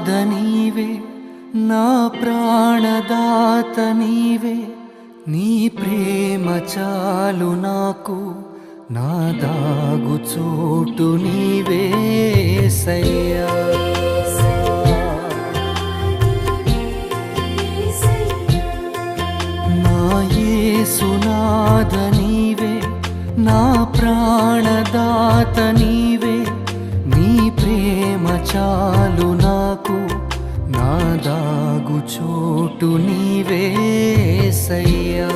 నీవే, నా ప్రాణదాత నీవే, నీ ప్రేమ చాలు నాకు, నా దాగు చోటు నీవే యేసయ్యా. నా యేసునాథ నీవే, నా ప్రాణదాత నీవే, నీ ప్రేమ చాలు నాకు, నా దాగు చోటు నీవే యేసయ్యా.